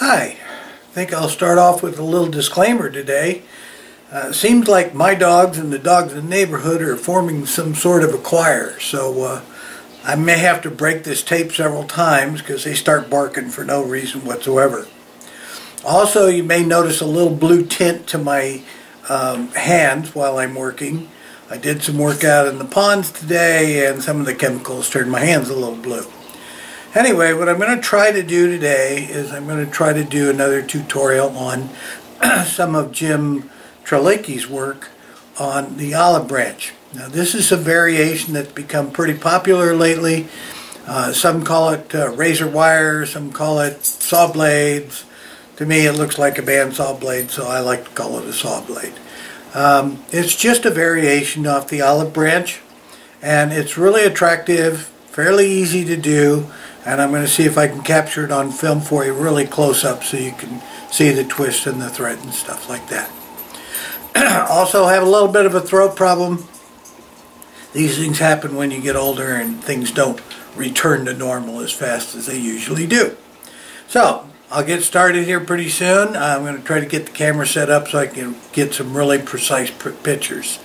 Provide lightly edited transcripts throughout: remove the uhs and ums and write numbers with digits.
Hi, I think I'll start off with a little disclaimer today. Seems like my dogs and the dogs in the neighborhood are forming some sort of a choir, so I may have to break this tape several times because they start barking for no reason whatsoever. Also, you may notice a little blue tint to my hands while I'm working. I did some work out in the ponds today and some of the chemicals turned my hands a little blue. Anyway, what I'm going to try to do today is I'm going to try to do another tutorial on some of Jim Trelikes' work on the olive branch. Now this is a variation that's become pretty popular lately. Some call it razor wire, some call it saw blades. To me it looks like a bandsaw blade, so I like to call it a saw blade. It's just a variation off the olive branch, and it's really attractive, fairly easy to do, and I'm going to see if I can capture it on film for you really close up so you can see the twist and the thread and stuff like that. Also have a little bit of a throat problem. These things happen when you get older and things don't return to normal as fast as they usually do. So I'll get started here pretty soon. I'm going to try to get the camera set up so I can get some really precise pictures.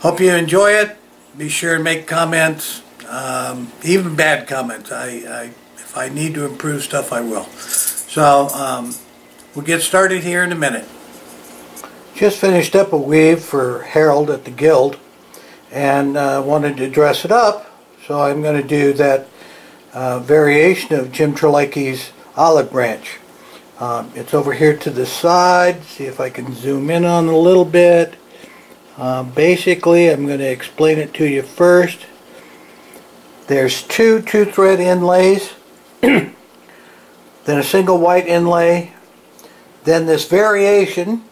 Hope you enjoy it. Be sure to make comments, even bad comments. If I need to improve stuff, I will. So we'll get started here in a minute. Just finished up a weave for Harold at the Guild and wanted to dress it up, so I'm going to do that variation of Jim Trelikes' olive branch. It's over here to the side. See if I can zoom in on it a little bit. Basically, I'm going to explain it to you first. There's two thread inlays, then a single white inlay, then this variation,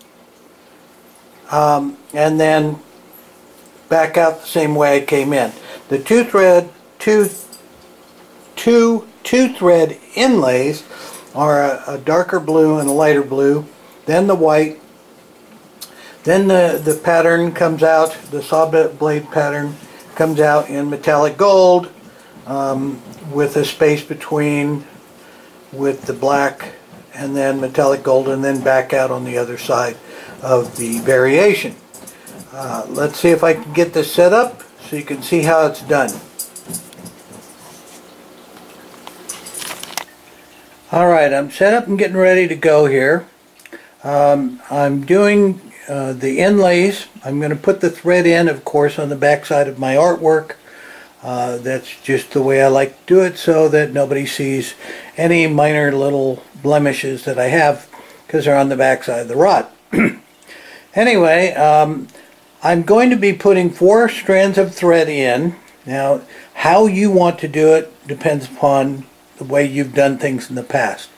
and then back out the same way I came in. The two thread inlays are a darker blue and a lighter blue, then the white, then the pattern comes out, the saw blade pattern comes out in metallic gold with a space between with the black and then metallic gold, and then back out on the other side of the variation. Let's see if I can get this set up so you can see how it's done. Alright, I'm set up and getting ready to go here. I'm doing the inlays. I'm going to put the thread in, of course, on the back side of my artwork. That's just the way I like to do it, so that nobody sees any minor little blemishes that I have, because they're on the back side of the rod. Anyway, I'm going to be putting 4 strands of thread in. Now, how you want to do it depends upon the way you've done things in the past.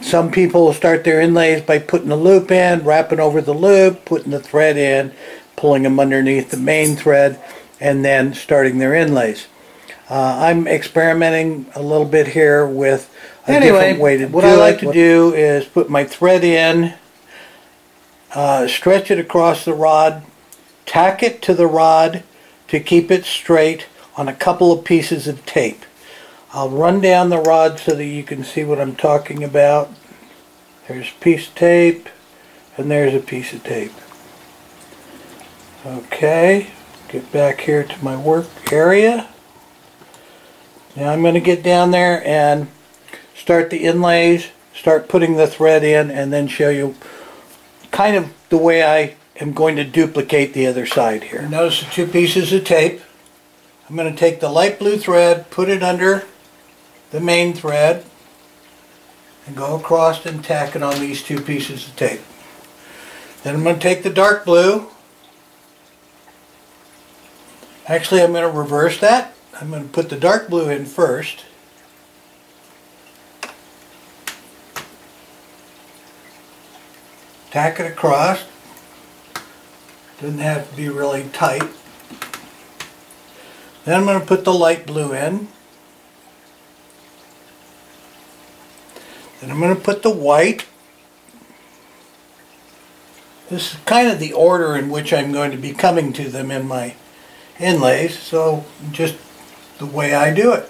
Some people start their inlays by putting a loop in, wrapping over the loop, putting the thread in, pulling them underneath the main thread, and then starting their inlays. I'm experimenting a little bit here with a different way to do it. What I like to do is put my thread in, stretch it across the rod, tack it to the rod to keep it straight on a couple of pieces of tape. I'll run down the rod so that you can see what I'm talking about. There's a piece of tape, and there's a piece of tape. Okay, get back here to my work area. Now I'm going to get down there and start the inlays, start putting the thread in, and then show you kind of the way I am going to duplicate the other side here. Notice the 2 pieces of tape. I'm going to take the light blue thread, put it under the main thread, and go across and tack it on these 2 pieces of tape. Then I'm going to take the dark blue. Actually, I'm going to reverse that. I'm going to put the dark blue in first. Tack it across. Doesn't have to be really tight. Then I'm going to put the light blue in. Then I'm going to put the white. This is kind of the order in which I'm going to be coming to them in my inlays, so just the way I do it.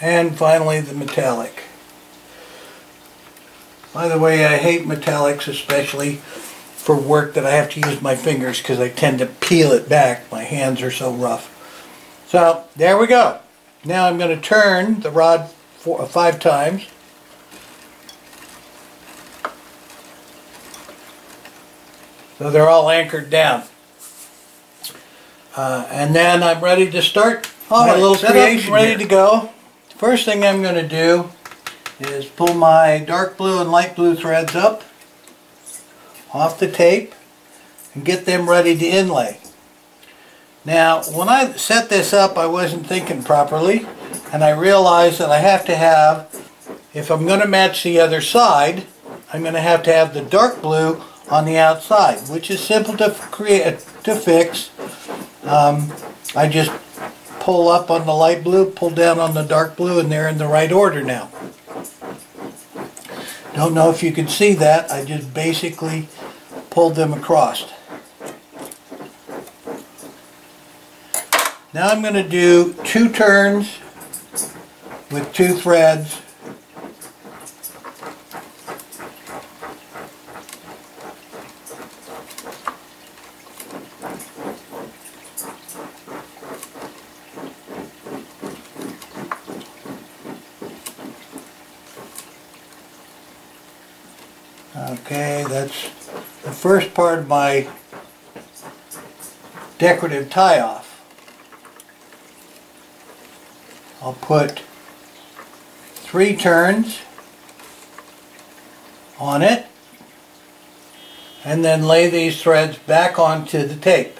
and finally the metallic. By the way, I hate metallics, especially for work that I have to use my fingers because I tend to peel it back. My hands are so rough. So there we go. Now I'm going to turn the rod 5 times. So they're all anchored down. And then I'm ready to start my little creation. Ready to go. First thing I'm going to do is pull my dark blue and light blue threads up off the tape and get them ready to inlay. Now when I set this up, I wasn't thinking properly, and I realized that I have to have, if I'm going to match the other side, I'm going to have the dark blue on the outside, which is simple to fix. I just pull up on the light blue, pull down on the dark blue, and they're in the right order now. Don't know if you can see that. I just basically pulled them across. Now I'm going to do 2 turns with 2 threads. Okay, that's the first part of my decorative tie-off. I'll put 3 turns on it and then lay these threads back onto the tape.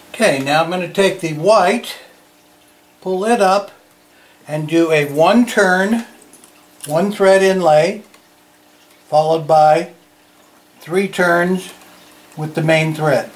Okay, now I'm going to take the white, pull it up, and do a 1 turn, 1 thread inlay, followed by 3 turns with the main thread.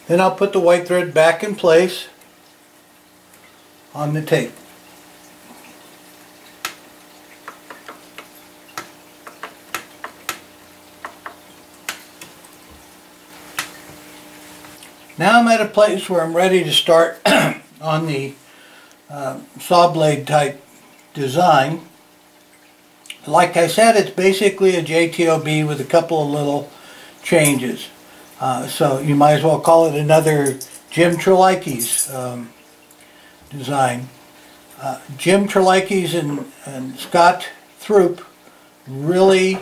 Then I'll put the white thread back in place on the tape. Now I'm at a place where I'm ready to start on the saw blade type design. Like I said, it's basically a JTOB with a couple of little changes. So you might as well call it another Jim Trelikes design. Jim Trelikes and Scott Throop really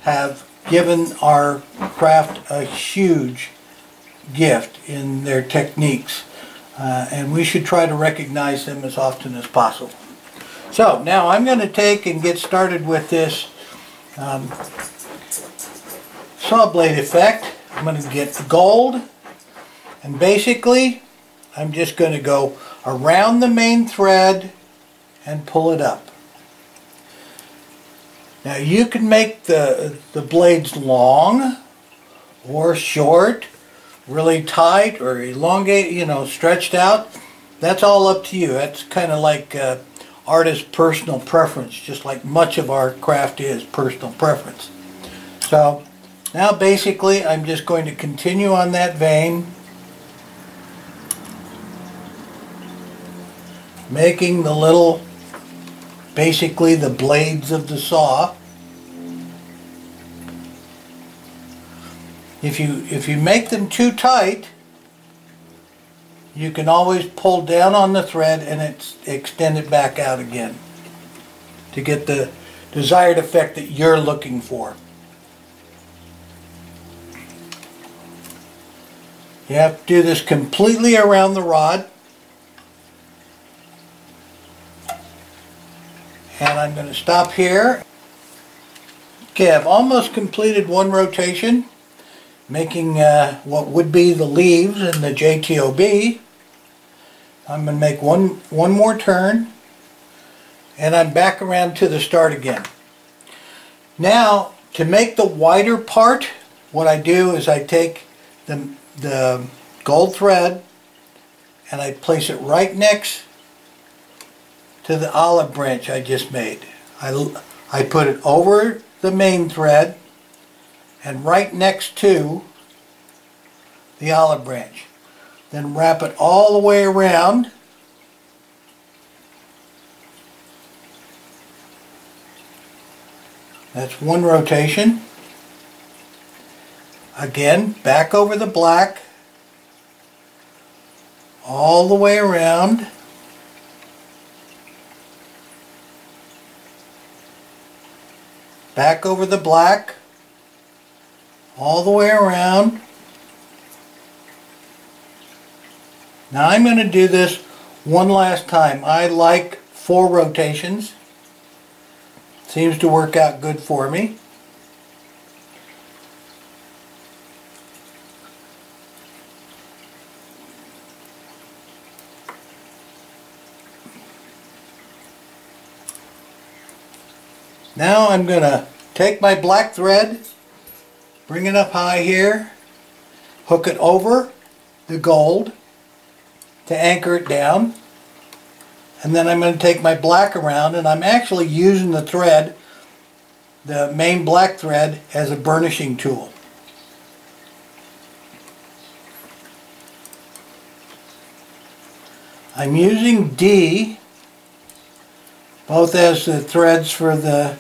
have given our craft a huge gift in their techniques, and we should try to recognize them as often as possible. So now I'm going to take and get started with this saw blade effect. I'm going to get the gold, and basically I'm just going to go around the main thread and pull it up. Now you can make the blades long or short, really tight or elongate, you know, stretched out. That's all up to you. That's kind of like artist personal preference, just like much of our craft is personal preference. So now basically I'm just going to continue on that vein, making the little, basically the blades of the saw. If you make them too tight, you can always pull down on the thread and extend it back out again to get the desired effect that you're looking for. You have to do this completely around the rod. And I'm going to stop here. Okay, I've almost completed 1 rotation, making what would be the leaves in the JTOB. I'm going to make one more turn, and I'm back around to the start again. Now, to make the wider part, what I do is I take the gold thread and I place it right next to the olive branch I just made. I put it over the main thread and right next to the olive branch. Then wrap it all the way around. That's one rotation. Again, back over the black, all the way around. Back over the black, all the way around. Now I'm going to do this one last time. I like 4 rotations. Seems to work out good for me. Now I'm going to take my black thread, bring it up high here, hook it over the gold to anchor it down, and then I'm going to take my black around, and I'm actually using the thread, the main black thread, as a burnishing tool. I'm using D both as the threads for the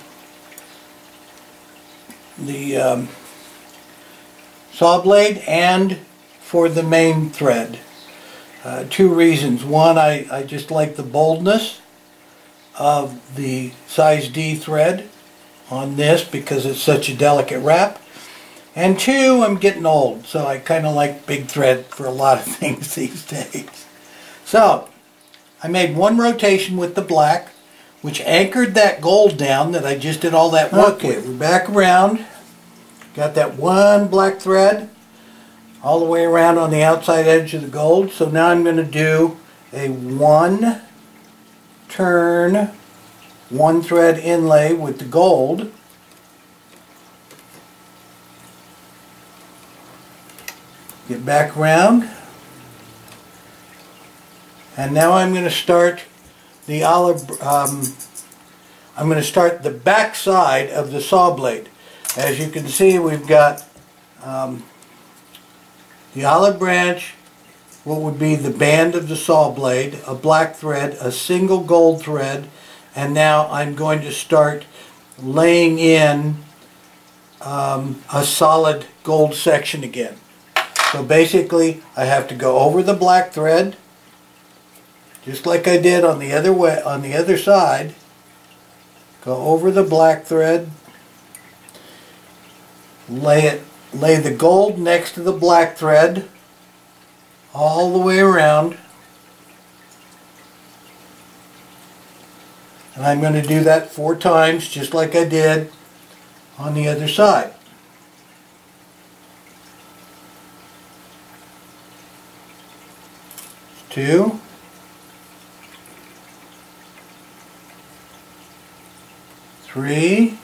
saw blade and for the main thread. 2 reasons. One, I just like the boldness of the size D thread on this because it's such a delicate wrap. And 2, I'm getting old, so I kind of like big thread for a lot of things these days. So, I made 1 rotation with the black, which anchored that gold down that I just did all that work with. We're back around. Got that 1 black thread all the way around on the outside edge of the gold. So now I'm going to do a 1 turn, 1 thread inlay with the gold. Get back around. And now I'm going to start the I'm going to start the back side of the saw blade. As you can see, we've got the olive branch, what would be the band of the saw blade, a black thread, a single gold thread, and now I'm going to start laying in a solid gold section again. So basically, I have to go over the black thread, just like I did on the other side. Go over the black thread, lay the gold next to the black thread all the way around, and I'm going to do that 4 times just like I did on the other side. Two, three,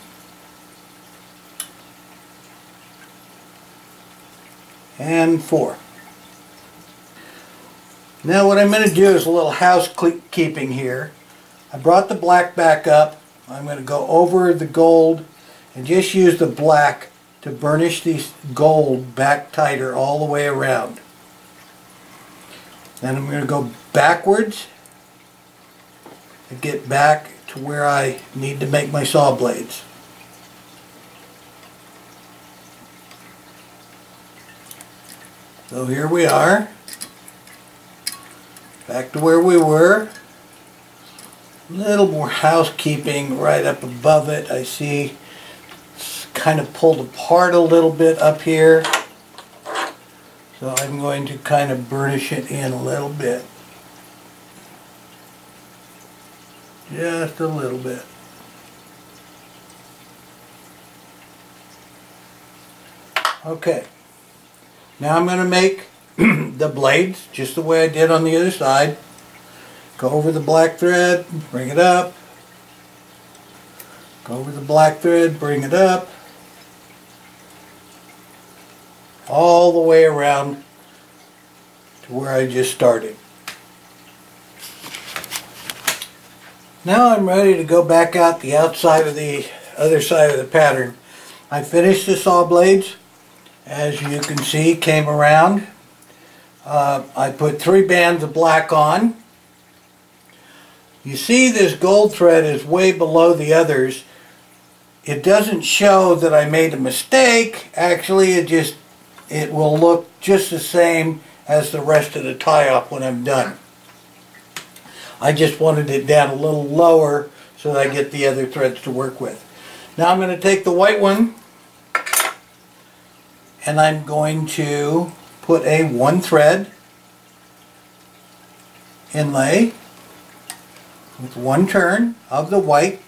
and 4. Now what I'm going to do is a little housekeeping here. I brought the black back up. I'm going to go over the gold and just use the black to burnish these gold back tighter all the way around. Then I'm going to go backwards and get back to where I need to make my saw blades. So here we are, back to where we were. A little more housekeeping right up above it. I see it's kind of pulled apart a little bit up here. So I'm going to kind of burnish it in a little bit. Just a little bit. Okay. Now I'm going to make the blades just the way I did on the other side. Go over the black thread, bring it up. Go over the black thread, bring it up. All the way around to where I just started. Now I'm ready to go back out the outside of the other side of the pattern. I finished the saw blades. As you can see, came around. I put 3 bands of black on. You see this gold thread is way below the others. It doesn't show that I made a mistake. Actually, it will look just the same as the rest of the tie-off when I'm done. I just wanted it down a little lower so that I get the other threads to work with. Now I'm going to take the white one and I'm going to put a 1 thread inlay with 1 turn of the white.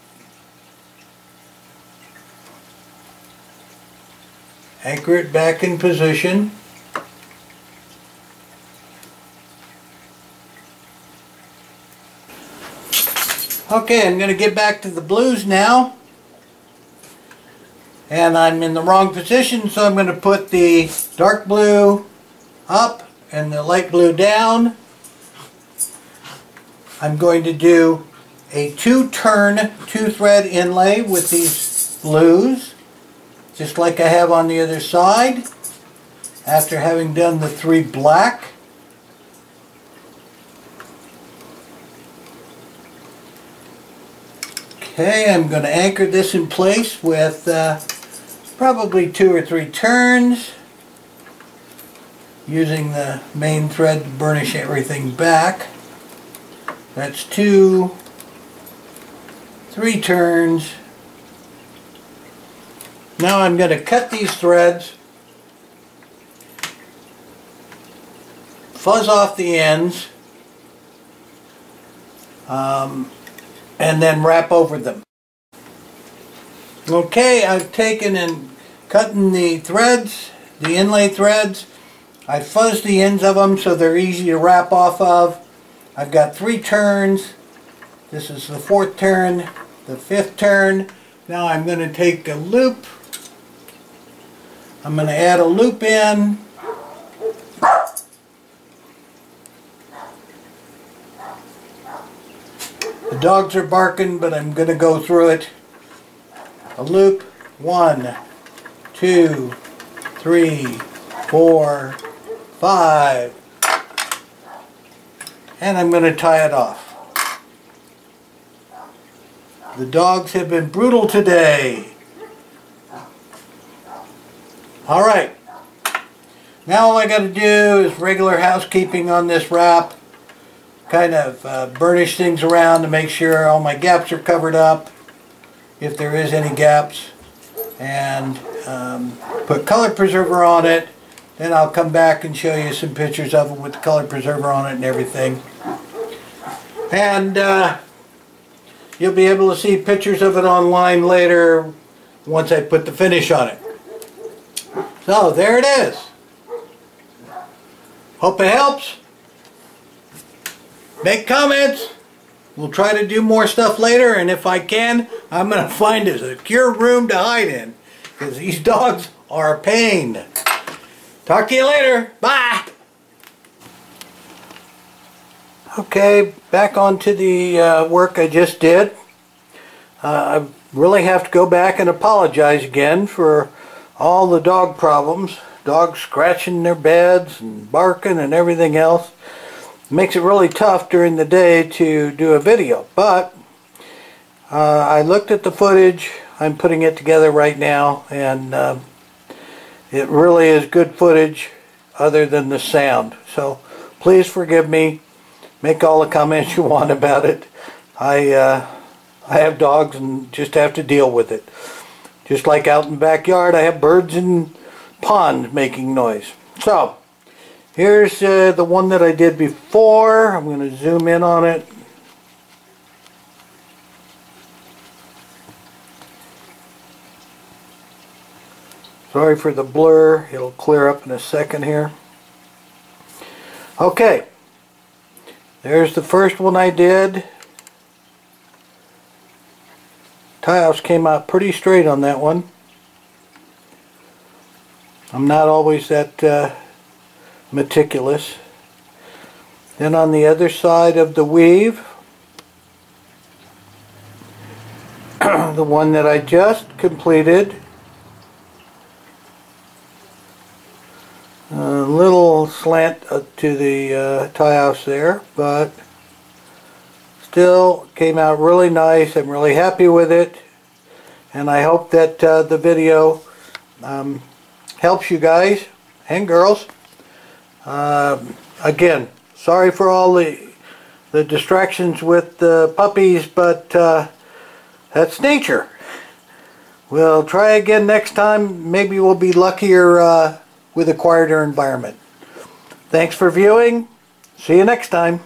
Anchor it back in position. Okay, I'm going to get back to the blues now. And I'm in the wrong position, so I'm going to put the dark blue up and the light blue down. I'm going to do a 2-turn, 2-thread inlay with these blues, just like I have on the other side, after having done the 3 black. Okay, I'm going to anchor this in place with probably 2 or 3 turns, using the main thread to burnish everything back. That's 2, 3 turns. Now I'm going to cut these threads, fuzz off the ends, and then wrap over them. Okay, I've taken and cutting the threads, the inlay threads. I fuzzed the ends of them so they're easy to wrap off of. I've got 3 turns. This is the 4th turn, the 5th turn. Now I'm going to take a loop. I'm going to add a loop in. The dogs are barking, but I'm going to go through it. A loop. 1, 2, 3, 4, 5. And I'm going to tie it off. The dogs have been brutal today. Alright. Now all I got to do is regular housekeeping on this wrap. Kind of burnish things around to make sure all my gaps are covered up, if there is any gaps, and put color preserver on it. Then I'll come back and show you some pictures of it with the color preserver on it and everything. And you'll be able to see pictures of it online later once I put the finish on it. So there it is. Hope it helps. Make comments. We'll try to do more stuff later, and if I can, I'm going to find a secure room to hide in, because these dogs are a pain. Talk to you later. Bye. Okay, back onto the work I just did. I really have to go back and apologize again for all the dog problems. Dogs scratching their beds and barking and everything else. Makes it really tough during the day to do a video, but I looked at the footage. I'm putting it together right now, and it really is good footage other than the sound. So please forgive me. Make all the comments you want about it. I have dogs and just have to deal with it. Just like out in the backyard, I have birds in pond making noise. So here's the one that I did before. I'm going to zoom in on it. Sorry for the blur. It'll clear up in a second here. Okay. There's the first one I did. Tie-offs came out pretty straight on that one. I'm not always that meticulous. Then on the other side of the weave, the one that I just completed. A little slant to the tie house there, but still came out really nice. I'm really happy with it, and I hope that the video helps you guys and girls. Again, sorry for all the distractions with the puppies, but that's nature. We'll try again next time. Maybe we'll be luckier with a quieter environment. Thanks for viewing. See you next time.